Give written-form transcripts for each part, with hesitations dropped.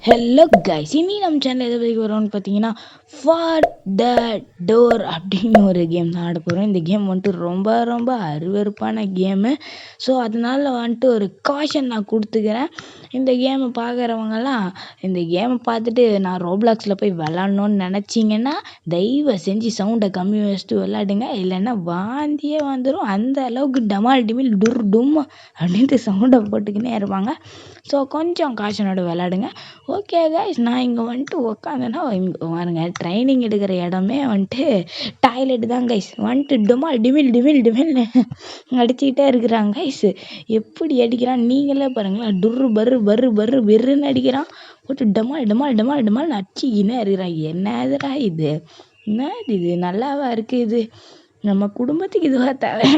Hello guys, இனி நம்ம channel எதை பற்றி வரோம்னு பார்த்தீங்கன்னா ஃபார் த டோர் அப்படின்னு ஒரு கேம் தான் ஆட போகிறோம். இந்த கேம் வந்துட்டு ரொம்ப ரொம்ப அருவருப்பான கேமு. ஸோ அதனால வந்துட்டு ஒரு காஷன் நான் கொடுத்துக்கிறேன். இந்த கேமை பார்க்குறவங்கலாம் இந்த கேமை பார்த்துட்டு நான் ரோப்ளாக்ஸில் போய் விளாட்ணுன்னு நினச்சிங்கன்னா தயவு செஞ்சு சவுண்டை கம்மி வச்சுட்டு விளாடுங்க, இல்லைன்னா வாந்தியே வந்துடும். அந்த அளவுக்கு டமால் டிமில் டுர் டும் அப்படின்ட்டு சவுண்டை போட்டுக்கினே இருப்பாங்க. ஸோ கொஞ்சம் காஷனோட விளாடுங்க. ஓகே கைஸ், நான் இங்கே வந்துட்டு உக்காந்தேன்னா இங்கே பாருங்க, ட்ரைனிங் எடுக்கிற இடமே வந்துட்டு டாய்லெட் தான் கைஸ். வந்துட்டு டுமால் டிமில் டிமில் டிமில்னு அடிச்சுக்கிட்டே இருக்கிறாங்க கைஸ். எப்படி அடிக்கிறான் நீங்களே பாருங்களேன். டுர்ரு பர்ரு பர்ரு பர்ரு பெருன்னு அடிக்கிறான். போட்டு டமால் டமால் டமால் டமால்னு அடிச்சிக்கினே இருக்கிறான். என்னதுடா இது, என்ன இது நல்லாவா இருக்குது இது? நம்ம குடும்பத்துக்கு இதுவாக தேவை.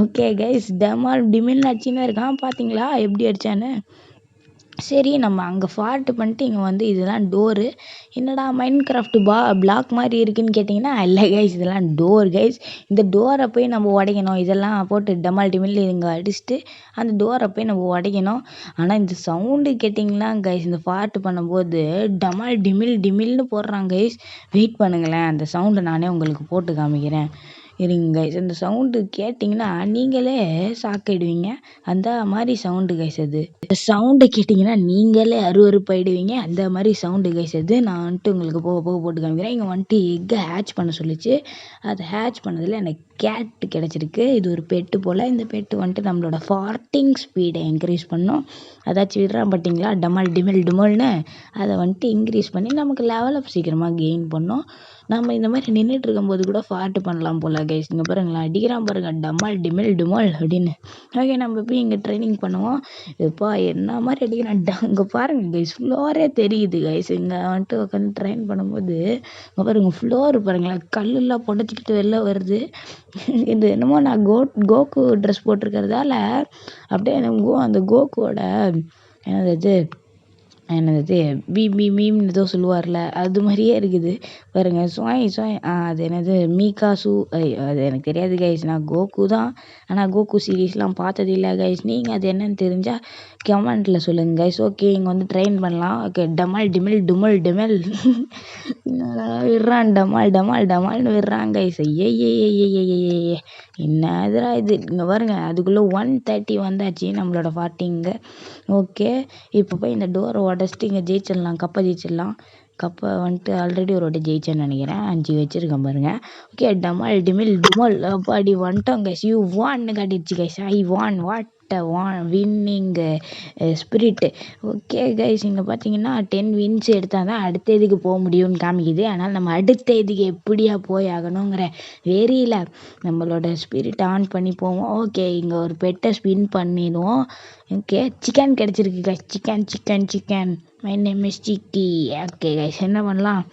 ஓகே கைஸ், டமால் டிமில்னு அடிச்சுன்னு இருக்கான். பார்த்தீங்களா எப்படி அடித்தான்னு? சரி, நம்ம அங்கே ஃபால்ட்டு பண்ணிட்டு இங்கே வந்து இதெல்லாம் டோரு. என்னடா மைண்ட் கிராஃப்ட் பிளாக் மாதிரி இருக்குதுன்னு கேட்டிங்கன்னா, இல்லை கைஸ், இதெல்லாம் டோர் கைஸ். இந்த டோரை போய் நம்ம உடைக்கணும். இதெல்லாம் போட்டு டமால் டிமில் இங்கே அடிச்சுட்டு அந்த டோரை போய் நம்ம உடைக்கணும். ஆனால் இந்த சவுண்டு கேட்டிங்கன்னா கைஸ், இந்த ஃபால்ட்டு பண்ணும்போது டமால் டிமில் டிமில்னு போடுறாங்க கைஸ். வெயிட் பண்ணுங்களேன், அந்த சவுண்டை நானே உங்களுக்கு போட்டு காமிக்கிறேன். இருங்க கைஸ், இந்த சவுண்டு கேட்டிங்கன்னா நீங்களே ஷாக்காயிடுவீங்க. அந்த மாதிரி சவுண்டு கைஸ் அது. இந்த சவுண்டை கேட்டிங்கன்னா நீங்களே அருவருப்பாயிடுவீங்க. அந்த மாதிரி சவுண்டு கைஸ் அது. நான் வந்துட்டு உங்களுக்கு போக போக போட்டு காமிக்கிறேன். இங்கே வந்துட்டு எக்கை ஹேட்ச் பண்ண சொல்லிச்சு. அதை ஹேட்ச் பண்ணதில் எனக்கு கேட்டு கிடச்சிருக்கு. இது ஒரு பெட்டு போல். இந்த பெட்டு வந்துட்டு நம்மளோட ஃபார்ட்டிங் ஸ்பீடை இன்க்ரீஸ் பண்ணும். அதாச்சும் விடுறான் பார்த்தீங்களா டமால் டிமில் டுமல்னு, அதை வந்துட்டு இன்க்ரீஸ் பண்ணி நமக்கு லெவலப் சீக்கிரமாக கெயின் பண்ணோம். நம்ம இந்த மாதிரி நின்றுட்டு இருக்கும்போது கூட ஃபார்ட்டு பண்ணலாம் போல் கைஸ். இங்கே பாருங்களேன், அடிக்கிறான் பாருங்கள் டமால் டிமில் டுமால் அப்படின்னு. ஓகே, நம்ம போய் இங்கே ட்ரைனிங் பண்ணுவோம். இப்போ என்ன மாதிரி அடிக்கிறான் இங்கே பாருங்கள் கைஸ், ஃப்ளோரே தெரியுது கைஸ். இங்கே வந்துட்டு உட்காந்து ட்ரைன் பண்ணும்போது இங்கே பாருங்கள், ஃப்ளோர் பாருங்களேன், கல்லெல்லாம் புடச்சிக்கிட்டு வெளில வருது. இது என்னமோ நான் கோகு ட்ரெஸ் போட்டிருக்கிறதால அப்படியே அந்த கோகுவோட என்னது மீம்னு ஏதோ சொல்லுவார்ல, அது மாதிரியே இருக்குது பாருங்கள். சோய் அது என்னது மீகாசு, அது எனக்கு தெரியாது கைஸ். நான் கோகு தான், ஆனால் கோகு சீரீஸ்லாம் பார்த்தது இல்லை கைஸ். நீங்கள் அது என்னன்னு தெரிஞ்சால் கமெண்ட்டில் சொல்லுங்கள் கைஸ். ஓகே, இங்கே வந்து ட்ரெயின் பண்ணலாம். ஓகே, டமால் டிமில் டுமல் டிமல் விடுறான், டமால் டமால் டமால்னு விடுறான் கைஸ். ஐயே என்னதுடா இது? இங்கே பாருங்க, அதுக்குள்ளே 130 வந்தாச்சு நம்மளோட ஃபார்ட்டிங்க. ஓகே, இப்போ போய் இந்த டோரை உடச்சிட்டு இங்கே ஜெயிச்சிடலாம், கப்பை ஜெயிச்சிடலாம். கப்பை வந்துட்டு ஆல்ரெடி ஒரு வாட்டி ஜெயிச்சேன்னு நினைக்கிறேன். 5 வச்சுருக்கேன் பாருங்கள். ஓகே, டமால் டிமில் டுமால் அப்பாடி வந்துட்டோம் கைஸ். யூ வான்னு காட்டிடுச்சு கைஸ். ஐ வான் வின்னிங் ஸ்பிரிட்டு. ஓகே கைஸ், இங்கே பார்த்தீங்கன்னா 10 வின்ஸ் எடுத்தால் தான் அடுத்த இதுக்கு போக முடியும்னு காமிக்குது. ஆனால் நம்ம அடுத்த இதுக்கு எப்படியா போய் ஆகணுங்கிற வெறியில் நம்மளோட ஸ்பிரிட் ஆன் பண்ணி போவோம். ஓகே, இங்கே ஒரு பெட்டை ஸ்பின் பண்ணிடுவோம். ஓகே, சிக்கன் கிடச்சிருக்கு guys. Chicken my name is சிக்கி. ஓகே கைஸ், என்ன பண்ணலாம்,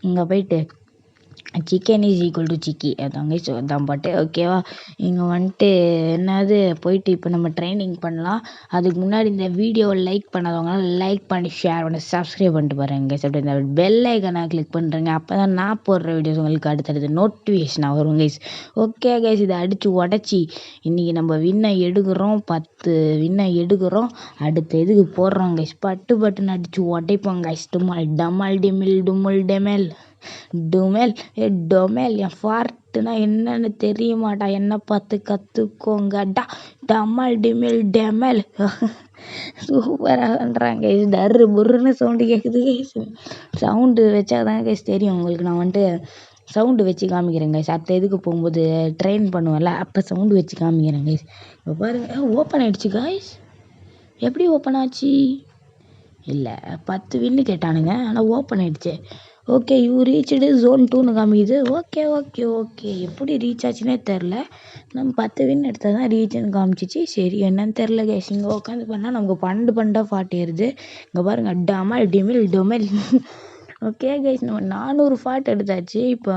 இங்கே போயிட்டு சிக்கன் இஸ் ஈக்குவல் டு சிக்கி அதாங்க அதான் பாட்டு. ஓகேவா, இங்கே வந்துட்டு என்னது போயிட்டு இப்போ நம்ம ட்ரைனிங் பண்ணலாம். அதுக்கு முன்னாடி இந்த வீடியோவை லைக் பண்ணாதவங்களாம் லைக் பண்ணி ஷேர் பண்ணி சப்ஸ்கிரைப் பண்ணிட்டு பாருங்க கைஸ். அப்படி இந்த பெல் ஐக்கனை கிளிக் பண்ணுறேங்க. அப்போ தான் நான் போடுற வீடியோஸ் உங்களுக்கு அடுத்தடுத்து நோட்டிஃபிகேஷனாக வரும் கைஸ். ஓகே கைஸ், இதை அடித்து உடச்சி இன்றைக்கி நம்ம வின்னை எடுக்கிறோம். 10 வின்னை எடுக்கிறோம். அடுத்த இதுக்கு போடுறோம் கைஸ். பட்டுன்னு அடித்து உடைப்போம் கைஸ். டமால் டிமில் டுமுல் டெமெல் டுமெல் டொமெல். என் ஃபார்ட்டுனா என்னன்னு தெரியமாட்டா, என்ன பார்த்து கற்றுக்கோங்கடா. டமால் டிமில் டெமெல் சூப்பராகன்றாங்க கைஸ். டர்ரு புர்ருன்னு சவுண்டு கேட்குது கைஸ். சவுண்டு வச்சா தான் கைஸ் தெரியும் உங்களுக்கு. நான் வந்துட்டு சவுண்டு வச்சு காமிக்கிறேன் கைஸ். அடுத்த இதுக்கு போகும்போது ட்ரெயின் பண்ணுவேன்ல, அப்போ சவுண்டு வச்சு காமிக்கிறேன் கைஸ். இப்போ பாருங்கள், ஓப்பன் ஆகிடுச்சு கைஸ். எப்படி ஓப்பன் ஆச்சு? இல்லை, 10 வின்னு கேட்டானுங்க, ஆனால் ஓப்பன் ஆகிடுச்சு. ஓகே, யூ ரீச்டு ஜோன் 2ன்னு காமிக்குது. ஓகே எப்படி ரீச் ஆச்சுன்னே தெரில. நம்ம 10 வின் எடுத்தால் தான் ரீச்னு காமிச்சிச்சு. சரி, என்னன்னு தெரில கைஸ். இங்கே உட்காந்து பண்ணால் நமக்கு 12 ஃபார்ட் ஏறுது. இங்கே பாருங்கள், டமால் டிமில் டொமெல். ஓகே கைஸ், நம்ம 400 ஃபார்ட் எடுத்தாச்சு. இப்போ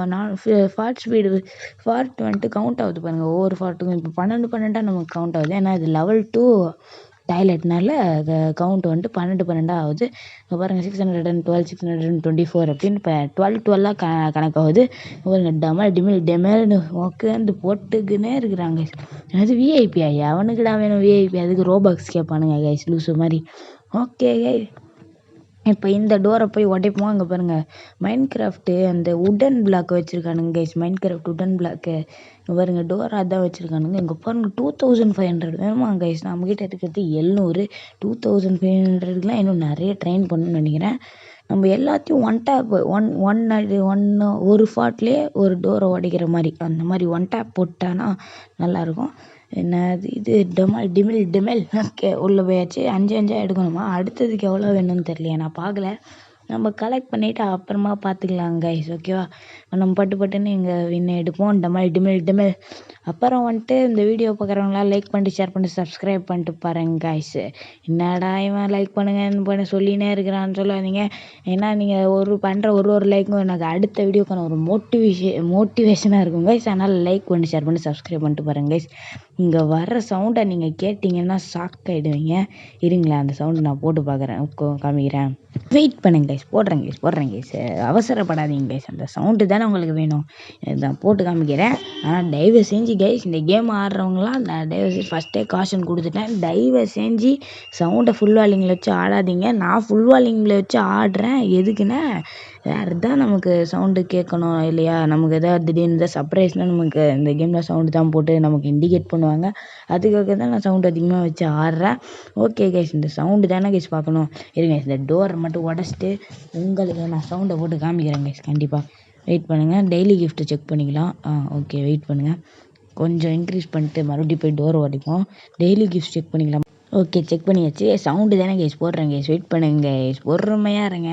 ஃபார்ட் வந்துட்டு கவுண்ட் ஆகுது பாருங்கள். ஒவ்வொரு ஃபார்ட்டுக்கும் இப்போ 12 நமக்கு கவுண்ட் ஆகுது. ஏன்னா இது லெவல் 2 டாய்லெட்னால கவுண்ட் வந்துட்டு 12 ஆகுது. இப்போ பாருங்கள், 612 624 அப்படின்னு இப்போ 12 கணக்காகுது. பாருங்கள், டமால் டிமில் டெமல்னு உட்காந்து போட்டுக்குன்னே இருக்கிறாங்க. அது விஐபியா? அவனுக்குடா வேணும் விஐபி, அதுக்கு ரோபாக்ஸ் கேட்பானுங்க கைஸ் லூஸு மாதிரி. ஓகே கைஸ், இப்போ இந்த டோரை போய் உடைப்போம். அங்கே பாருங்கள் மைன்கிராஃப்ட்டு அந்த உடன் பிளாக் வச்சுருக்கானுங்க கைஸ். மைன்கிராஃப்ட் உடன் பிளாக்கு இங்கே பாருங்கள் டோர் அதான் வச்சுருக்கானுங்க. இங்கே பாருங்கள் 2500 வேணுமா கைஸ். நம்மக்கிட்ட இருக்கிறது 700. 2500க்குலாம் இன்னும் நிறைய ட்ரெயின் பண்ணணும்னு நினைக்கிறேன். நம்ம எல்லாத்தையும் ஒன் டேப் ஒரு ஃபாட்லேயே ஒரு டோரை உடைக்கிற மாதிரி அந்த மாதிரி ஒன் டேப் போட்டானா நல்லாயிருக்கும். என்னது இது டிமில் ஓகே உள்ளே போயாச்சு. 5 எடுக்கணுமா? அடுத்ததுக்கு எவ்வளோ வேணும்னு தெரியலையா, நான் பார்க்கல. நம்ம கலெக்ட் பண்ணிவிட்டு அப்புறமா பார்த்துக்கலாம் கைஸ், ஓகேவா? நம்ம பட்டுன்னு இங்கே வின்ன எடுப்போம். டிமில். அப்புறம் வந்துட்டு இந்த வீடியோ பார்க்குறவங்களாம் லைக் பண்ணிட்டு ஷேர் பண்ணிட்டு சப்ஸ்கிரைப் பண்ணிட்டு பாருங்க கைஸ். என்னடா இவன் லைக் பண்ணுங்க சொல்லினே இருக்கிறான்னு சொல்லாதீங்க. ஏன்னா நீங்கள் பண்ணுற ஒரு லைக்கும் எனக்கு அடுத்த வீடியோக்கான ஒரு மோட்டிவேஷனாக இருக்கும் கைஸ். அதனால் லைக் பண்ணி ஷேர் பண்ணி சப்ஸ்கிரைப் பண்ணிட்டு பாருங்க கைஸ். இங்கே வர்ற சவுண்டை நீங்கள் கேட்டிங்கன்னா ஷாக் ஆகிடுவீங்க. இருங்களேன், அந்த சவுண்டு நான் போட்டு பார்க்குறேன், காமிக்கிறேன். வெயிட் பண்ணுங்க கைஸ், போடுறேன் கைஸ். அவசரப்படாதீங்க கைஸ், அந்த சவுண்டு தானே உங்களுக்கு வேணும். நான் போட்டு காமிக்கிறேன். ஆனால் தயவு செஞ்சு கைஸ், இந்த கேம் ஆடுறவங்களாம் நான் தயவு செஞ்சு ஃபஸ்ட்டே காஷன் கொடுத்துட்டேன். தயவு செஞ்சு சவுண்டை ஃபுல் வால்யூமில் வச்சு ஆடாதீங்க. நான் ஃபுல் வால்யூமில் வச்சு ஆடுறேன். எதுக்குன்னா வேறு தான் நமக்கு சவுண்டு கேட்கணும் இல்லையா? நமக்கு எதாவது திடீர்னு சர்ப்ரைஸ்னால் நமக்கு இந்த கேமில் சவுண்டு தான் போட்டு நமக்கு இண்டிகேட் பண்ணுவாங்க. அதுக்காக தான் நான் சவுண்டு அதிகமாக வச்சு ஆடுறேன். ஓகே கைஸ், இந்த சவுண்டு தானே கைஸ் பார்க்கணும். இருங்க, இந்த டோரை மட்டும் உடச்சிட்டு உங்களுக்கு நான் சவுண்டை போட்டு காமிக்கிறேன் கைஸ். கண்டிப்பாக வெயிட் பண்ணுங்கள். டெய்லி கிஃப்ட்டு செக் பண்ணிக்கலாம். ஓகே வெயிட் பண்ணுங்கள். கொஞ்சம் இன்க்ரீஸ் பண்ணிட்டு மறுபடியும் போய் டோரை உடைப்போம். டெய்லி கிஃப்ட் செக் பண்ணிக்கலாம். ஓகே செக் பண்ணியாச்சு. சவுண்டு தானே கைஸ் போடுறேன் கைஸ். வெயிட் பண்ணுங்க கைஸ், பொறுமையாக இருங்க.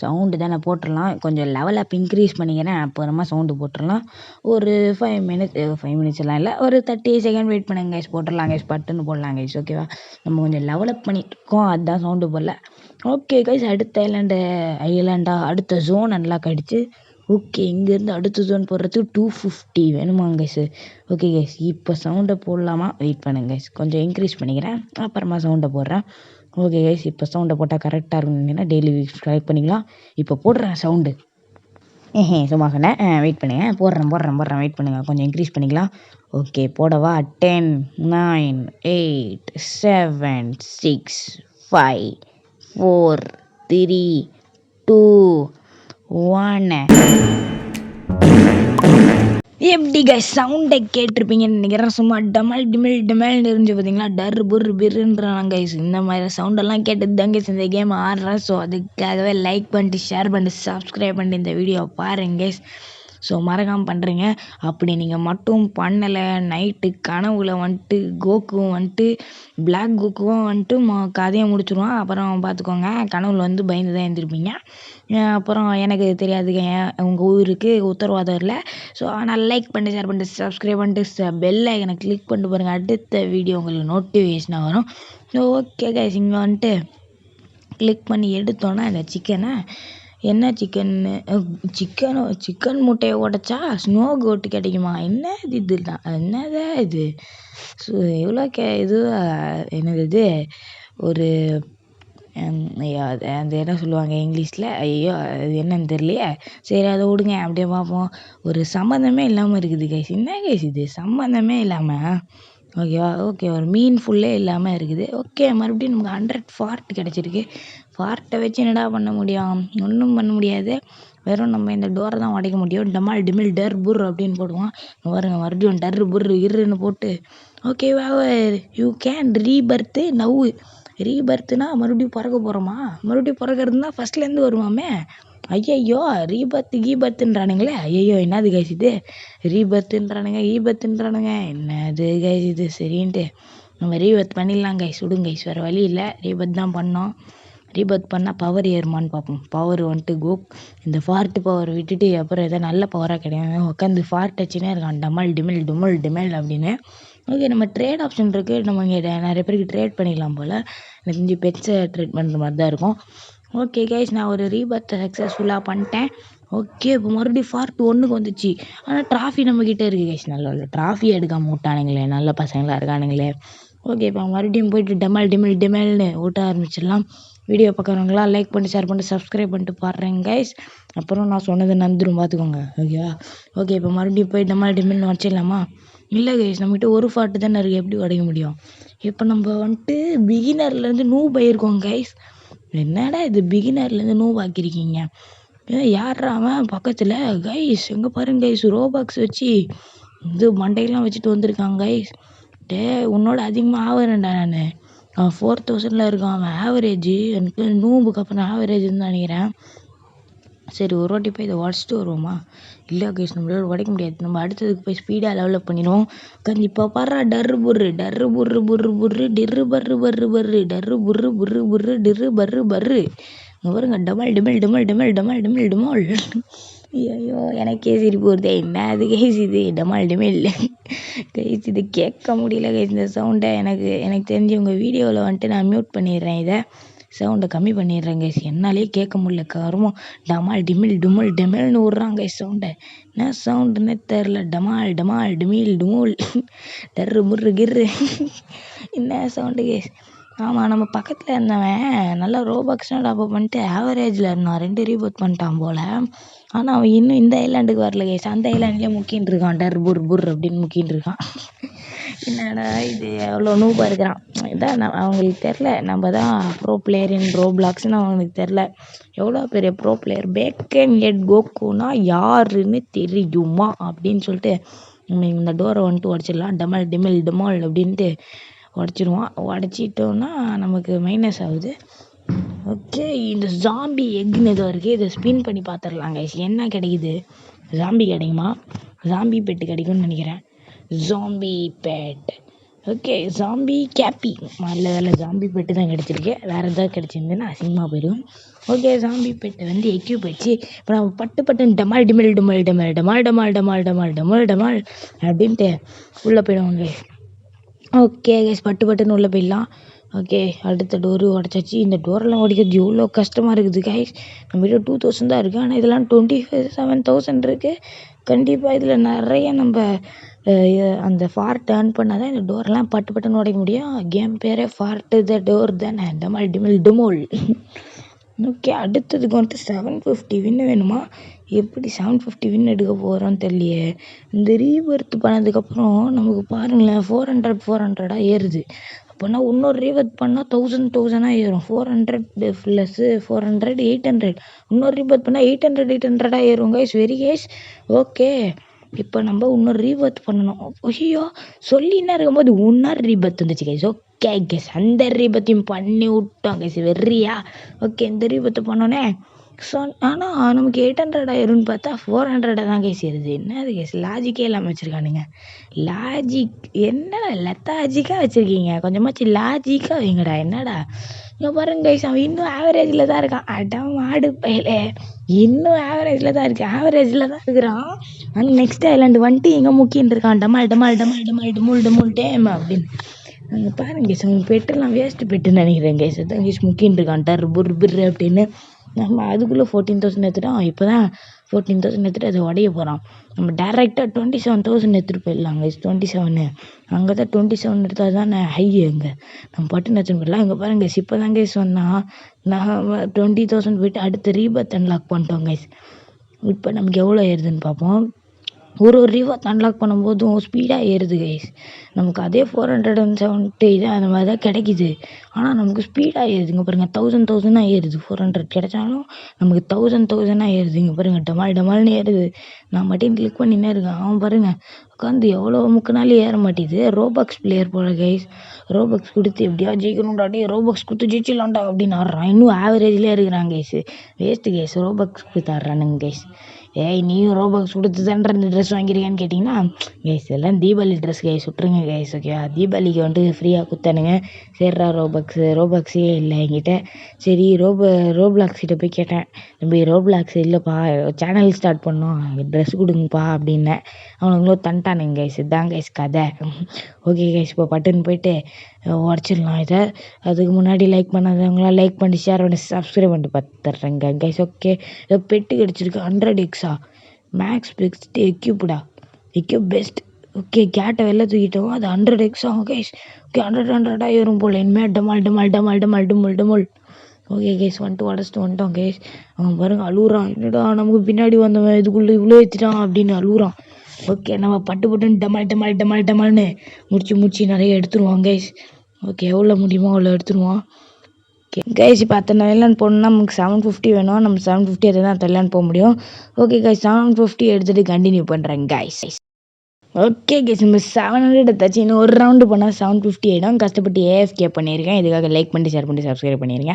சவுண்டு தானே போட்டுடலாம். கொஞ்சம் லெவல் அப் இன்க்ரீஸ் பண்ணிக்கிறேன், அப்புறமா சவுண்டு போட்டுடலாம். ஒரு 5 மினிட்ஸ் எல்லாம் இல்லை, ஒரு 30 செகண்ட் வெயிட் பண்ணுங்க கைஸ். போட்டுடலாம் கைஸ், பட்டுன்னு போடலாம் கைஸ், ஓகேவா? நம்ம கொஞ்சம் லெவல் அப் பண்ணிட்டு இருக்கோம், அதுதான் சவுண்டு போடல. ஓகே கைஸ், அடுத்த ஐலாண்டா அடுத்த ஜோன் அன்லாக் ஆகிடுச்சு. ஓகே, இங்கேருந்து அடுத்த ஜோன் போடுறதுக்கு 250 வேணுமாங்க கைஸ். ஓகே கைஸ், இப்போ சவுண்டை போடலாமா? வெயிட் பண்ணுங்க கைஸ், கொஞ்சம் இன்க்ரீஸ் பண்ணிக்கிறேன், அப்புறமா சவுண்டை போடுறேன். ஓகே கைஸ், இப்போ சவுண்டை போட்டால் கரெக்டாக இருக்குன்னு டெய்லி கலெக்ட் பண்ணிக்கலாம். இப்போ போடுறேன் சவுண்டு. சும்மா சொன்னேன், வெயிட் பண்ணுங்கள். போடுறேன் வெயிட் பண்ணுங்கள். கொஞ்சம் இன்க்ரீஸ் பண்ணிக்கலாம். ஓகே போடவா? 10 9 8 7 6 5 4 3 2 1. எப்படி கைஸ் சவுண்டை கேட்டிருப்பீங்கன்னு நினைக்கிறேன். சும்மா டிமில்னு இருந்துச்சு பார்த்தீங்களா? டர் புர் பிர்ன்றாங்க கைஸ். இந்த மாதிரி சவுண்டெல்லாம் கேட்டு தான் கைஸ் இந்த கேம் ஆடுறேன். ஸோ அதுக்காகவே லைக் பண்ணிட்டு ஷேர் பண்ணிட்டு சப்ஸ்கிரைப் பண்ணிட்டு இந்த வீடியோ பாருங்க கைஸ். ஸோ மறக்காமல் பண்ணுறீங்க. அப்படி நீங்கள் மட்டும் பண்ணலை, நைட்டு கனவுல வந்துட்டு கோக்குவும் வந்துட்டு பிளாக் கோக்குவும் வந்துட்டு கதையை முடிச்சுடுவான். அப்புறம் பார்த்துக்கோங்க, கனவுல வந்து பயந்து தான் எழுந்திருப்பீங்க. அப்புறம் எனக்கு தெரியாதுங்க, உங்கள் ஊருக்கு உத்தரவாதம் இல்லை. ஸோ ஆனால் லைக் பண்ணிட்டு ஷேர் பண்ணிட்டு சப்ஸ்கிரைப் பண்ணிட்டு பெல் ஐக்கனை கிளிக் பண்ணிட்டு பாருங்கள். அடுத்த வீடியோ உங்களுக்கு நோட்டிஃபிகேஷனாக வரும். ஸோ ஓகே கைஸ், இங்கே வந்துட்டு கிளிக் பண்ணி எடுத்தோன்னா இந்த சிக்கனை என்ன சிக்கன் முட்டையை உடைச்சா ஸ்னோ கோட்டு கிடைக்குமா? என்ன இதுதான் என்னதா இது? ஸோ எவ்வளோ இது என்னது இது? ஒரு அது என்ன சொல்லுவாங்க இங்கிலீஷில்? ஐயோ அது என்னன்னு தெரியலையே. சரி அதை விடுங்க, அப்படியே பார்ப்போம். ஒரு சம்மந்தமே இல்லாமல் இருக்குது கைஸ். என்ன கைஸ் இது சம்மந்தமே இல்லாமல்? ஓகேவா? ஓகே, ஒரு மீன் ஃபுல்லே இல்லாமல் இருக்குது. ஓகே, மறுபடியும் நமக்கு 100 ஃபார்ட் கிடச்சிருக்கு. ஃபார்ட்டை வச்சு என்னடா பண்ண முடியும்? ஒன்றும் பண்ண முடியாது. வெறும் நம்ம இந்த டோரை தான் உடைக்க முடியும். டிமில் டர் புர் அப்படின்னு போடுவோம். பாருங்க, மறுபடியும் டர் புர் இருன்னு போட்டு ஓகேவா? You can rebirth now. ரீபர்த்துனா மறுபடியும் பிறக்க போகிறோமா? மறுபடியும் பிறக்கிறதுனா ஃபஸ்ட்லேருந்து வருமாமே. ஐயையோ, கீபர்த்துன்றானுங்களே. ஐயோ, என்னது கைஸ் இது? ரீபர்த்துன்றானுங்க. என்னது கைஸ் இது? சரின்ட்டு நம்ம ரீபர்த் பண்ணிடலாம் கைஸ். விடுங்க கைஸ், வேறு வழி இல்லை, ரீபர்த் தான் பண்ணோம். ரீபர்த் பண்ணால் பவர் ஏறுமான்னு பார்ப்போம். பவர் வந்துட்டு இந்த ஃபார்ட்டு பவர் விட்டுட்டு அப்புறம் எதாவது நல்ல பவராக கிடையாது. உட்காந்து ஃபார்ட் வச்சுனே இருக்கான், டிமில் அப்படின்னு. ஓகே, நம்ம ட்ரேட் ஆப்ஷன் இருக்குது. நம்ம இங்கே நிறைய பேருக்கு ட்ரேட் பண்ணிக்கலாம் போல். எனக்கு தெரிஞ்சு பெட்ஸை ட்ரேட் பண்ணுற மாதிரி தான் இருக்கும். ஓகே கைஸ், நான் ஒரு ரீபர்த்தை சக்ஸஸ்ஃபுல்லாக பண்ணிட்டேன். ஓகே, இப்போ மறுபடியும் ஃபார்ட் 1க்கு வந்துச்சு. ஆனால் ட்ராஃபி நம்மக்கிட்ட இருக்குது கைஸ். நல்ல ட்ராஃபியை எடுக்காமல் விட்டானுங்களே, நல்ல பசங்களாக இருக்கானுங்களே. ஓகே, இப்போ மறுபடியும் போயிட்டு டிமில்னு ஓட்ட ஆரம்பிச்சிடலாம். வீடியோ பார்க்குறவங்களாம் லைக் பண்ணிட்டு ஷேர் பண்ணிட்டு சப்ஸ்கிரைப் பண்ணிட்டு பாடுறேங்க கைஸ். அப்புறம் நான் சொன்னது நந்துரும் பார்த்துக்கோங்க, ஓகேவா? ஓகே, இப்போ மறுபடியும் போய் டிமில்னு வச்சிடலாமா? இல்லை கைஸ், நம்மகிட்ட ஒரு ஃபார்ட்டு தானே இருக்குது, எப்படி உடைக்க முடியும்? இப்போ நம்ம வந்துட்டு பிகினர்லேருந்து நூப் ஆகிருக்கோம் கைஸ். என்னடா இது பிகினர்லேருந்து நூப் ஆக்கியிருக்கீங்க. யார்ரா அவன் பக்கத்தில்? கைஸ் எங்கே பாருங்க கைஸ், ரோபாக்ஸ் வச்சு இது மண்டையெல்லாம் வச்சுட்டு வந்திருக்காங்க கைஸ். உன்னோட அதிகமாக ஆவறேன்டா நான். அவன் 4000 இருக்கான். அவன் ஆவரேஜ் எனக்கு நூம்புக்கு அப்புறம் ஆவரேஜ்னு நினைக்கிறேன். சரி ஒரு வாட்டி போய் இதை உடச்சிட்டு வருவோமா? இல்லை கைஸ் நம்மளால உடைக்க முடியாது. நம்ம அடுத்ததுக்கு போய் ஸ்பீடாக டெவலப் பண்ணிடுவோம். உட்காந்து இப்போ பாடுறா டர்ரு புர்ரு டிர்ரு per per per டர்ரு புர்ரு புர்ரு புர்ரு டிர்ரு per per. இங்கே பாருங்க டமல் டிமல் டிமல் டிமல் டமல் டிமில் டிமால். ஐயோ எனக்கே சிரிப்பு வருதே. என்ன அது கைஸ் இது டமால் டிமில் கைஸ், இது கேட்க முடியல கைஸ் இந்த சவுண்டை. எனக்கு தெரிஞ்சு உங்கள் வீடியோவில் வந்துட்டு நான் மியூட் பண்ணிடுறேன். இதை சவுண்டை கம்மி பண்ணிடுறேன் கைஸ். என்னாலே கேட்க முடியல. கருமம் டமால் டிமில் டுமுல் டெமில்னு விட்றாங்க கைஸ் சவுண்டை. என்ன சவுண்டுன்னே தெரில. டமால் டமால் டிமில் டுமுல் டர்ரு முர்ரு கிர்ரு என்ன சவுண்டு கைஸ். ஆமாம் நம்ம பக்கத்தில் இருந்தவன் நல்லா ரோபாக்ஸ்னால் டாப்அப் பண்ணிட்டு ஆவரேஜில் இருந்தான். 2 ரீபூட் பண்ணிட்டான் போல். ஆனால் அவன் இன்னும் இந்த ஐலாண்டுக்கு வரல கைஸ். அந்த ஐலாண்ட்லேயே முக்கின்னு இருக்கான். டர் புர் புர் அப்படின்னு முக்கின்னு இருக்கான். என்னடா இது அவ்வளோ நூபாக இருக்கிறான். இதான் அவங்களுக்கு தெரில நம்ம தான் ப்ரோ பிளேயர் இன் ரோப்ளாக்ஸ்னு அவங்களுக்கு தெரில. எவ்வளோ பெரிய ப்ரோ பிளேயர். பேக்கன் எட் கோக்குனா யாருன்னு தெரியுமா அப்படின்னு சொல்லிட்டு இந்த டோரை வந்துட்டு உடச்சிடலாம். டமல் டிமில் டமால் அப்படின்ட்டு உடச்சிடுவான். உடச்சிட்டோன்னா நமக்கு மைனஸ் ஆகுது. ஓகே இந்த ஜாம்பி எக்குன்னு ஏதோ இருக்குது. இதை ஸ்பின் பண்ணி பார்த்துடலாம் கைஸ். என்ன கிடைக்குது? ஜாம்பி கிடைக்குமா? ஜாம்பி பெட்டு கிடைக்கும்னு நினைக்கிறேன். ஜாம்பி பெட். ஓகே ஜாம்பி கேப்பி. நல்ல ஜாம்பி பெட்டு தான் கிடச்சிருக்கு. வேறு எதாவது கிடச்சிருந்துன்னா அசிங்கமாக போயிடும். ஓகே ஜாம்பி பெட்டை வந்து எக்யூப் வச்சு இப்போ நம்ம பட்டுன்னு டமால் டிமில் டிமல் டமால் டமால் டமால் டமால் டமால் டமால் டமால் அப்படின்ட்டு உள்ளே போயிடுவாங்க. ஓகே கைஸ் பட்டுன்னு உள்ளே போயிடலாம். ஓகே அடுத்த டோரு உடச்சாச்சு. இந்த டோரெல்லாம் உடைக்கிறது எவ்வளோ கஷ்டமாக இருக்குது கைஸ். நம்மகிட்ட 2000 தான் இருக்குது. ஆனால் இதெல்லாம் 27,000 இருக்குது. கண்டிப்பாக இதில் நிறைய நம்ம அந்த ஃபார்ட் டர்ன் பண்ணால் தான் இந்த டோரெல்லாம் பட்டுன்னு உடைக்க முடியும். கேம் பேரே ஃபார்ட்டு த டோர் தானே. டமால் டிமில் டுமோல். ஓகே அடுத்ததுக்கு வந்துட்டு 750 வின்னு வேணுமா? எப்படி 750 வின் எடுக்க போகிறோன்னு தெரியலையே. இந்த ரீபர்த் பண்ணதுக்கப்புறம் நமக்கு பாருங்களேன் 400 ஏறுது. அப்போனா இன்னொரு ரீபர்த் பண்ணால் 1000 ஏறும். 400 + 400 800. இன்னொரு ரீபர்த் பண்ணால் 800 ஏறும் கைஸ். Very guys. ஓகே இப்போ நம்ம இன்னொரு ரீபர்த் பண்ணணும். ஐயோ சொல்லின்னா இருக்கும்போது இன்னொரு ரீபர்த் வந்துச்சு கைஸ். ஓகே கைஸ் அந்த ரீபத்தையும் பண்ணி விட்டோம் கைஸ். வெறியா. ஓகே இந்த ரீபத்தை பண்ணோன்னே ஆனால் நமக்கு 800 ஆயிரும்னு பார்த்தா 400 தான் கைஸ் ஏறுது. என்னது கைஸ் லாஜிக்கே இல்லாமல் வச்சுருக்கானுங்க. லாஜிக் என்னடா லெத்தாஜிக்காக வச்சுருக்கீங்க. கொஞ்சமாச்சு லாஜிக்காக வைங்கடா. என்னடா இங்கே பாருங்க கைஸ் அவன் இன்னும் ஆவரேஜில் தான் இருக்கான். அடம் மாடு பையலே இன்னும் ஆவரேஜில் தான் இருக்குது. ஆவரேஜில் தான் இருக்கிறான். ஆனால் நெக்ஸ்ட் ஐலாண்டு வந்துட்டு எங்கே முக்கின்னு இருக்கான். டமால் டமால் டமால் டமால் டமுல் டமுல் டேம் அப்படின்னு. அங்கே பாருங்க கைஸ் அவங்க பெட்டெல்லாம் வேஸ்ட்டு பெட்டுன்னு நினைக்கிறேன் கைஸ். அதான் கைஸ் முக்கின்னு இருக்கான். டர் புர் பிர் அப்படின்னு. நம்ம அதுக்குள்ளே 14,000 எடுத்துட்டோம். இப்போ தான் 14,000 எடுத்துகிட்டு அதை உடைய போகிறோம். நம்ம டேரெக்டாக 27,000 எடுத்துகிட்டு போயிடலாம் கைஸ். 27 அங்கே தான் 27 எடுத்தால் தான் ஹை. அங்கே நம்ம பட்டுன்னு எடுத்துன்னு போயிடலாம். இங்கே பாருங்க கைஸ் இப்போ தான் கைஸ் சொன்னால் நான் 20,000 போயிட்டு அடுத்த ரீபர்த் அன்லாக் பண்ணிட்டோம் கைஸ். இப்போ நமக்கு எவ்வளோ ஏறுதுன்னு பார்ப்போம். ஒரு ரீபர்த் அன்லாக் பண்ணும்போதும் ஸ்பீடாக ஏறுது கைஸ். நமக்கு அதே 470 இது அந்த மாதிரி தான் கிடைக்கிது. ஆனால் நமக்கு ஸ்பீடாக ஏறுதுங்க பாருங்கள். 1000 ஏறுது. 400 கிடைச்சாலும் நமக்கு 1000 ஏறுது. இங்கே பாருங்கள் டமால் டமால்னு ஏறுது. நான் மட்டும் கிளிக் பண்ணினே இருக்கேன். அவன் பாருங்கள் உட்காந்து எவ்வளோ முக்கினாலும் ஏற மாட்டேது. ரோபாக்ஸ் பிளேயர் போல் கைஸ். ரோபாக்ஸ் கொடுத்து எப்படியா ஜெயிக்கணும்டாடி. ரோபாக்ஸ் கொடுத்து ஜெயிச்சிடலாம்டா அப்படின்னு ஆடுறான். இன்னும் ஆவரேஜ்லேயே இருக்கிறான் கைஸ். Waste guys. ரோபாக்ஸ் கொடுத்து ஆடுறானுங்க கைஸ். நீயும் ரோபாக்ஸ் கொடுத்து தான்டா இந்த ட்ரெஸ் வாங்கியிருக்கேன்னு கேட்டிங்கன்னா கைஸ் எல்லாம் தீபாவளி ட்ரெஸ் கைஸ் விட்ருங்க கைஸ். ஓகேவா தீபாவளிக்கு வந்துட்டு ஃப்ரீயாக கொடுத்தானுங்க. சரிடா ரோபாக்ஸே இல்லை என்கிட்ட. சரி ரோப்ளாக்ஸ் கிட்ட போய் கேட்டேன். தம்பி ரோப்ளாக்ஸ் இல்லைப்பா சேனல் ஸ்டார்ட் பண்ணோம் ட்ரெஸ் கொடுங்கப்பா அப்படின்னேன். அவனுங்களும் தண்டானுங்க கைஸ். இதுதான் கைஸ் கதை. ஓகே கைஸ் இப்போ பட்டுன்னு போயிட்டு உடச்சிடலாம் இதை. அதுக்கு முன்னாடி லைக் பண்ணாதவங்களாம் லைக் பண்ணி ஷேர் பண்ணி சப்ஸ்கிரைப் பண்ணிட்டு பார்த்துட்றேங்க கைஸ். ஓகே ஏதோ பெட்டு கிடச்சிருக்கு 100x மேக்ஸ் பெஸ்ட் எக்யூப்டா எக்யூப் பெஸ்ட். ஓகே கேட்டை வெளில தூக்கிட்டோம். அது 100x ஆகும் கைஸ். ஓகே 100 ஏறும் போல் இனிமேல் டமால் டமால் டமால் டமால் டுமுல் டுமுல். ஓகே கைஸ் வந்துட்டு உடச்சிட்டு வந்துட்டோம் கைஸ். அவன் பாருங்க அழுகுறான். என்னடா நமக்கு பின்னாடி வந்தவன் இதுக்குள்ளே இவ்வளோ ஏற்றிட்டான் அப்படின்னு அழுகுறான். ஓகே நம்ம பட்டுன்னு டமால் டமால் டமால் டமால்னு முடிச்சு நிறைய எடுத்துருவோம் கைஸ். ஓகே எவ்வளோ முடியுமோ அவ்வளோ எடுத்துருவோம். கைஸ் இப்போ அத்தனை ஐலாண்ட் போகணுன்னா நமக்கு 750 வேணும். நம்ம 750 எடுத்து தான் ஐலாண்ட் போக முடியும். ஓகே கைஸ் 750 எடுத்துகிட்டு கண்டினியூ பண்ணுறேன் கைஸ். ஓகே கைஸ் நம்ம 700 எடுத்தாச்சு. இன்னும் ஒரு ரவுண்டு போனால் 750 ஆகிடும். கஷ்டப்பட்டு ஏஎஃப்கே பண்ணியிருக்கேன். இதுக்காக லைக் பண்ணிட்டு ஷேர் பண்ணி சப்ஸ்கிரைப் பண்ணிடுங்க.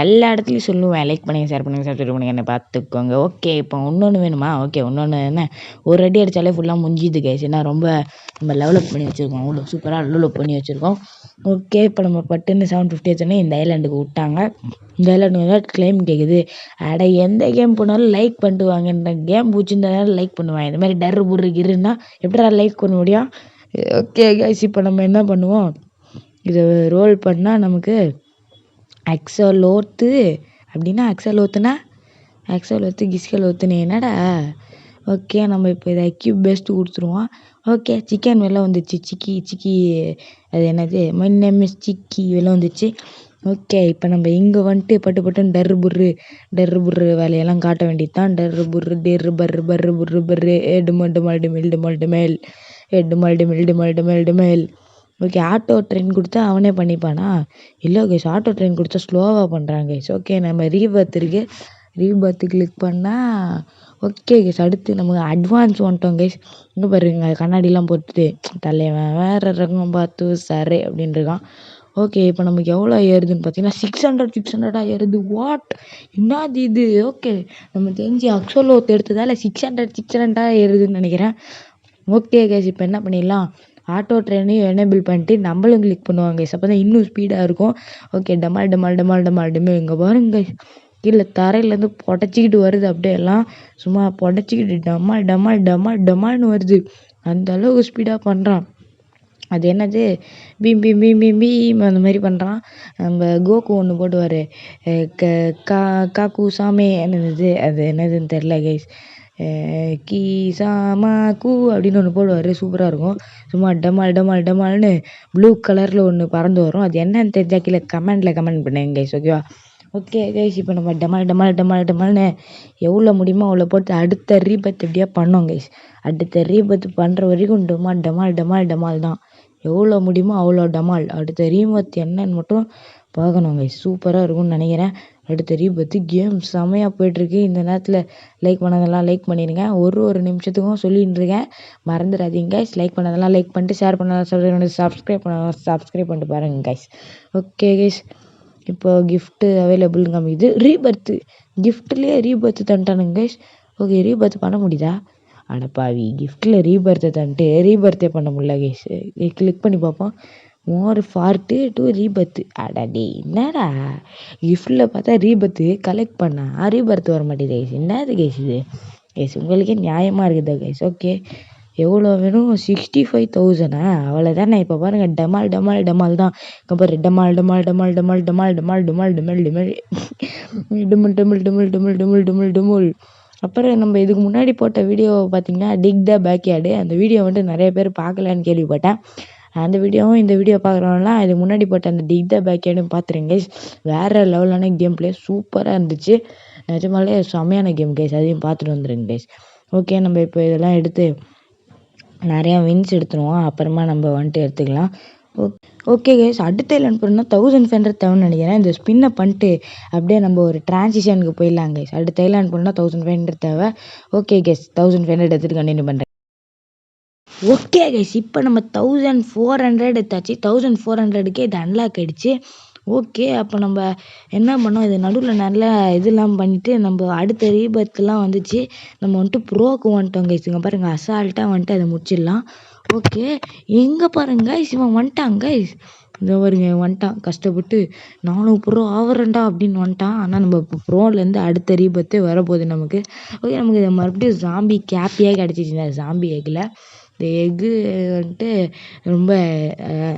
எல்லா இடத்துலையும் சொல்லுவேன் லைக் பண்ணுங்கள் ஷேர் பண்ணுங்கள் சப்ஸ்கிரைப் பண்ணுங்க என்ன பார்த்துக்கோங்க. ஓகே இப்போ இன்னொன்று வேணுமா? ஓகே இன்னொன்று என்ன ஒரு அடி அடித்தாலே ஃபுல்லாக முடிஞ்சிது கைஸ். ஏன்னா ரொம்ப நம்ம டெவலப் பண்ணி வச்சுருக்கோம். அவ்வளோ சூப்பராக டெவலப் பண்ணி வச்சுருக்கோம். ஓகே இப்போ நம்ம பட்டுன்னு 750 வச்சோன்னே இந்த ஐலாண்டுக்கு விட்டாங்க. இந்த ஐலாண்டு கிளைம் கேட்குது. அட எந்த கேம் போனாலும் லைக் பண்ணிட்டு வாங்கன்ற கேம் பிடிச்சிருந்ததுனால லைக் பண்ணுவேன். இந்த மாதிரி டர்ரு புர்ரு கிருன்னா எப்படா லைக் பண்ண முடியும்? ஓகே கைஸ் இப்போ நம்ம என்ன பண்ணுவோம், இதை ரோல் பண்ணால் நமக்கு அக்ஸலோத்து அப்படின்னா அக்ஸலோத்து கிஸ்கலோத்துன்னு என்னடா. ஓகே நம்ம இப்போ இதை அக்யூப் பெஸ்ட்டு கொடுத்துருவோம். ஓகே சிக்கன் வெளில வந்துச்சு. சிக்கி அது என்னது மை நேம் இஸ் சிக்கி வெளில வந்துச்சு. ஓகே இப்போ நம்ம இங்கே வந்துட்டு பட்டுன்னு டர்ரு புர்ரு வேலையெல்லாம் காட்ட வேண்டியது தான். டர்ரு புர்ரு டெர்ரு per per புர்ரு per டுமல். Okay auto train கொடுத்தா அவனே பண்ணிப்பானா? இல்லை கைஸ் ஆட்டோ ட்ரெயின் கொடுத்தா ஸ்லோவாக பண்ணுறாங்க கைஸ். ஓகே நம்ம ரீபர்த்து கிளிக் பண்ணால் ஓகே கைஸ் அடுத்து நமக்கு அட்வான்ஸ் வந்துட்டோம் கைஸ். இங்கே பாருங்க கண்ணாடிலாம் போட்டுட்டு தலைவன் வேறு ரகம் பார்த்து சரே அப்படின்னு இருக்கான். ஓகே இப்போ நமக்கு எவ்வளோ ஏறுதுன்னு பார்த்தீங்கன்னா 600 ஏறுது. வாட் என்னது இது? ஓகே நம்ம தெரிஞ்சு அக்ஸலோத் எடுத்ததால் 600 ஏறுதுன்னு நினைக்கிறேன். ஓகே கைஸ் இப்போ என்ன பண்ணிடலாம், ஆட்டோ ட்ரெயினையும் எனேபிள் பண்ணிட்டு நம்மளும் கிளிக் பண்ணுவாங்க கைஸ். அப்போ தான் இன்னும் ஸ்பீடாக இருக்கும். ஓகே டமால் இங்கே பாருங்க கைஸ் கீழே தரையிலேருந்து புடச்சிக்கிட்டு வருது. அப்படியே எல்லாம் சும்மா புடச்சிக்கிட்டு டமால்னு வருது. அந்த அளவுக்கு ஸ்பீடாக பண்ணுறான். அது என்னது பீம் அந்த மாதிரி பண்ணுறான். நம்ம கோகு ஒன்று போடுவார் காக்கு சாமே என்னது அது என்னதுன்னு தெரில கைஸ். கீ சாமா கூ அப்படின்னு ஒன்று போடுவார். சூப்பராக இருக்கும். சும்மா டமால்னு ப்ளூ கலரில் ஒன்று பறந்து வரும். அது என்னன்னு தெரிஞ்சால் கீழே கமெண்ட் பண்ணுங்க கைஸ். ஓகேவா? ஓகே கைஸ் இப்போ நம்ம டமால்னு எவ்வளோ முடியுமோ அவ்வளோ போட்டு அடுத்த ரீபத் எப்படியா பண்ணோம் கைஸ். அடுத்த ரீபத் பண்ணுற வரைக்கும் டமால் தான். எவ்வளோ முடியுமோ அவ்வளோ டமால். அடுத்த ரீபத் என்னன்னு மட்டும் பார்க்கணும் கைஸ். சூப்பராக இருக்கும்னு நினைக்கிறேன். அடுத்த ரீபத்து கேம் செமையாக போய்ட்டுருக்கு. இந்த நேரத்தில் லைக் பண்ணதெல்லாம் லைக் பண்ணிடுங்க. ஒரு நிமிஷத்துக்கும் சொல்லிட்டு இருக்கேன், மறந்துடாதீங்க கைஸ். லைக் பண்ணதெல்லாம் லைக் பண்ணிட்டு ஷேர் பண்ணதெல்லாம் சப்ஸ்கிரைப் பண்ணிட்டு பாருங்கள் கைஸ். ஓகே கைஸ் இப்போ கிஃப்ட்டு அவைலபிள்னு காமிக்குது. ரீபர்த்து கிஃப்ட்லேயே ரீபர்த்து தந்துட்டானுங்க கைஸ். ஓகே ரீபர்த் பண்ண முடியுதா? அடப்பாவி கிஃப்ட்டில் ரீபர்த்தை தந்துட்டு ரீபர்த்தே பண்ண முடியல கைஸ். கிளிக் பண்ணி பார்ப்போம். மோர் ஃபார்ட்டு டு ரீபர்த்து. அடடே என்னடா கிஃப்ட்டில் பார்த்தா ரீபர்த்து கலெக்ட் பண்ணால் ரீபர்த் வர மாட்டேது கைஸ். என்னது கைஸ் இது கைஸ்? உங்களுக்கே நியாயமாக இருக்குதா கைஸ்? ஓகே எவ்வளோ வேணும்? 65,000 அவ்வளோதானே. இப்போ பாருங்கள் டமால் தான். இங்கே பாரு டமால். அப்புறம் நம்ம இதுக்கு முன்னாடி போட்ட வீடியோ பார்த்திங்கன்னா டிக் த பேக்யார்டு. அந்த வீடியோ வந்துட்டு நிறைய பேர் பார்க்கலன்னு கேள்விப்பட்டேன். அந்த வீடியோவும் இந்த வீடியோ பார்க்குறவங்களாம் இதுக்கு முன்னாடி போட்ட அந்த டிக் த பேக்யார்டும் பார்த்துருங்க கைஸ். வேறு லெவலான கேம் பிளே சூப்பராக இருந்துச்சு. நிஜமாலே செம்மையான கேம் கைஸ். அதையும் பார்த்துட்டு வந்துடுங்க கைஸ். ஓகே நம்ம இப்போ இதெல்லாம் எடுத்து நிறையா வின்ஸ் எடுத்துருவோம். அப்புறமா நம்ம வந்துட்டு எடுத்துக்கலாம். ஓகே கைஸ் அடுத்த ஐலாண்ட் போனால் 1500 தேவைன்னு நினைக்கிறேன். இந்த ஸ்பின்னை பண்ணிட்டு அப்படியே நம்ம ஒரு டிரான்சிஷனுக்கு போயிடலாம் கைஸ். அடுத்த ஐலாண்ட் போனால் 1500 தேவை. ஓகே கைஸ் 1500 எடுத்துகிட்டு கண்டினியூ பண்ணுறேன். ஓகே கைஸ் இப்போ நம்ம 1400 எடுத்தாச்சு. 1400க்கே இது அன்லாக் ஆகிடுச்சு. ஓகே அப்போ நம்ம என்ன பண்ணோம், இது நடுவில் நல்லா இதெல்லாம் பண்ணிவிட்டு நம்ம அடுத்த ரீபர்த்லாம் வந்துச்சு. நம்ம வந்துட்டு ப்ரோக்கு வந்துட்டோம் கைஸ். இங்கே பாருங்கள் அசால்ட்டாக வந்துட்டு அதை முடிச்சிடலாம். ஓகே எங்கே பாருங்க கைஸ் இவன் வந்துட்டான் கைஸ். இந்த பாருங்க வந்துட்டான் கஷ்டப்பட்டு 400 ப்ரோ ஆவரண்டா அப்படின்னு வந்துட்டான். ஆனால் நம்ம இப்போ ப்ரோலேருந்து அடுத்த ரீபத்தே வரப்போகுது நமக்கு. ஓகே நமக்கு இதை மறுபடியும் ஜாம்பி கேப்பியாக கிடச்சிச்சு. இந்த ஜாம்பி எக்கில் இந்த எக்கு வந்துட்டு ரொம்ப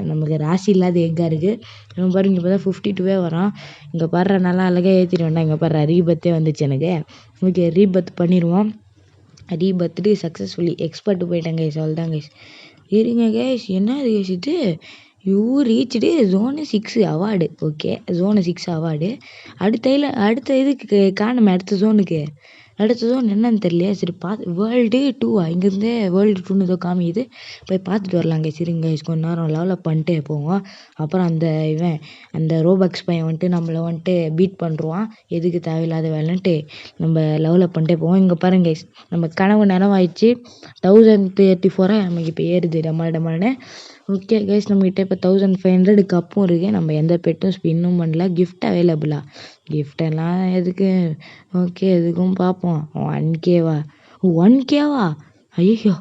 நமக்கு ராசி இல்லாத எக்காக இருக்குது. நம்ம பாருங்க இப்போ தான் 52 வரான். இங்கே பாடுற நல்லா அழகாக ஏற்றிட்டு வேண்டாம். இங்கே பாடுற ரீபத்தே வந்துச்சு எனக்கு. ஓகே ரீபத் பண்ணிடுவோம். ரீபர்த்டு சக்ஸஸ்ஃபுல்லி எக்ஸ்பர்ட் போயிட்டேன் கைஸ். அவ்வளோதான் கைஸ். இருங்க கைஸ் என்னது கைஸ் இது? You reached zone 6 award. Okay zone 6 award. அடுத்த இதுக்கு காணுமே அடுத்த ஜோனுக்கு அடுத்ததும் என்னன்னு தெரியலையே. சரி வேர்ல்டு 2 இங்கேருந்தே வேர்ல்டு 2ன்னு ஏதோ காமிக்குது. போய் பார்த்துட்டு வரலாம் கைஸ். இருங்க கைஸ் கொஞ்ச நேரம் டெவலப் பண்ணிட்டே போவோம். அப்புறம் அந்த ரோபக்ஸ் பையன் வந்துட்டு நம்மளை வந்துட்டு பீட் பண்ணுருவான். எதுக்கு தேவையில்லாத வேலைன்ட்டு நம்ம டெவலப் பண்ணிட்டே போவோம். இங்கே பாருங்க கைஸ், நம்ம கனவு நனவாயிடுச்சு. 1034 நமக்கு இப்போ ஏறுது டமால்னு. ஓகே கைஸ், நம்மகிட்ட இப்போ 1500 கப்பும் இருக்குது. நம்ம எந்த பெட்டும் ஸ்பின்னும் பண்ணல. கிஃப்ட் அவைலபிளா? கிஃப்டெல்லாம் எதுக்கு? ஓகே எதுக்கும் பார்ப்போம். 1Kவா? 1Kவா? ஐயோ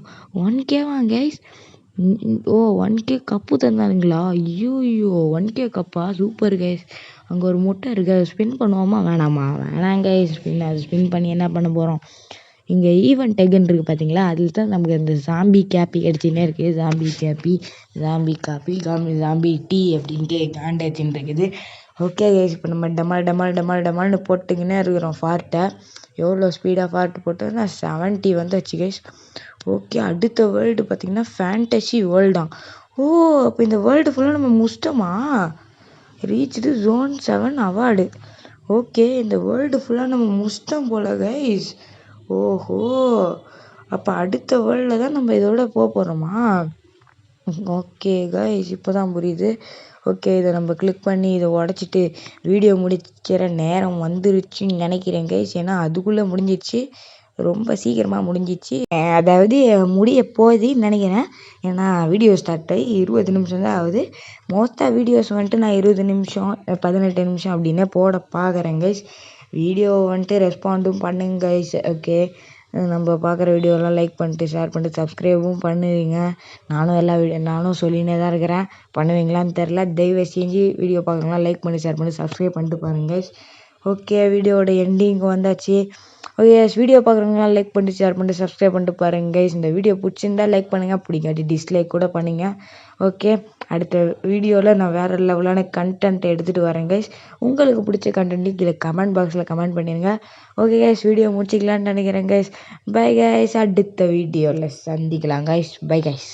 1Kவா கைஸ்? ஓ 1K கப்பு தந்தானுங்களா? ஐயோ 1K கப்பா? Super guys. அங்கே ஒரு முட்டை இருக்கு, அதை ஸ்பின் பண்ணுவோமா வேணாமா? வேணாம் கைஸ். அது ஸ்பின் பண்ணி என்ன பண்ண போகிறோம்? இங்கே ஈவெண்ட் டெகன் இருக்குது பார்த்தீங்களா, அதில் தான் நமக்கு இந்த ஜாம்பி கேப்பி கிடச்சின்னே இருக்குது. ஜாம்பி கேப்பி, ஜாம்பி காப்பி, ஜாம்பி டீ அப்படின்ட்டு காண்டேஜின்னு இருக்குது. ஓகே கைஸ், இப்போ நம்ம டமால்னு போட்டுக்கினே இருக்கிறோம் ஃபார்ட்டை. எவ்வளோ ஸ்பீடாக ஃபார்ட் போட்டோம்னா 70 வந்துச்சு கைஸ். ஓகே, அடுத்த வேர்ல்டு பார்த்திங்கன்னா ஃபேண்டசி வேர்ல்டாம். ஓ அப்போ இந்த வேர்ல்டு ஃபுல்லாக நம்ம முடிச்சிட்டோமா? Reached zone 7 award. ஓகே, இந்த வேர்ல்டு ஃபுல்லாக நம்ம முடிச்சிட்டோம் போல கைஸ். ஓஹோ, அப்போ அடுத்த வேர்ல்டில் தான் நம்ம இதோட போகிறோமா? ஓகே கைஸ், இப்போ தான் புரியுது. ஓகே, இதை நம்ம கிளிக் பண்ணி இதை உடச்சிட்டு வீடியோ முடிக்கிற நேரம் வந்துருச்சுன்னு நினைக்கிறேன் கைஸ். ஏன்னா அதுக்குள்ளே முடிஞ்சிடுச்சு, ரொம்ப சீக்கிரமாக முடிஞ்சிச்சு. அதாவது முடிய போகுதுன்னு நினைக்கிறேன். ஏன்னா வீடியோ ஸ்டார்ட் ஆகி 20 நிமிஷம் தான் ஆகுது. மோஸ்ட்டாக வீடியோஸ் வந்துட்டு நான் 20 நிமிஷம் 18 நிமிஷம் அப்படின்னே போட பார்க்குறேன் கைஸ். வீடியோ வந்துட்டு ரெஸ்பாண்டும் பண்ணுங்க கைஸ். ஓகே, நம்ம பார்க்குற வீடியோலாம் லைக் பண்ணிட்டு ஷேர் பண்ணிட்டு சப்ஸ்கிரைபும் பண்ணுவீங்க. நானும் சொல்லினே தான் இருக்கிறேன், பண்ணுவீங்களான்னு தெரில. தயவு செஞ்சு வீடியோ பார்க்குறவங்களாம் லைக் பண்ணி ஷேர் பண்ணி சப்ஸ்கிரைப் பண்ணிட்டு பாருங்க கைஸ். ஓகே, வீடியோட எண்டிங்க்கு வந்தாச்சு. ஓகே, வீடியோ பார்க்குறவங்களாம் லைக் பண்ணிட்டு ஷேர் பண்ணிட்டு சப்ஸ்கிரைப் பண்ணிட்டு பாருங்க கைஸ். இந்த வீடியோ பிடிச்சிருந்தா லைக் பண்ணுங்கள், பிடிக்காட்டி டிஸ்லைக் கூட பண்ணுங்க. ஓகே, அடுத்த வீடியோவில் நான் வேறு லெவலான கண்டென்ட் எடுத்துகிட்டு வரேன் கைஸ். உங்களுக்கு பிடிச்ச கண்டென்ட்டு கீழே கமெண்ட் பாக்ஸில் கமெண்ட் பண்ணிடுங்க. ஓகே கைஸ், வீடியோ முடிச்சிக்கலான்னு நினைக்கிறேன் கைஸ். பை கைஸ், அடுத்த வீடியோவில் சந்திக்கலாம் கைஸ். Bye guys.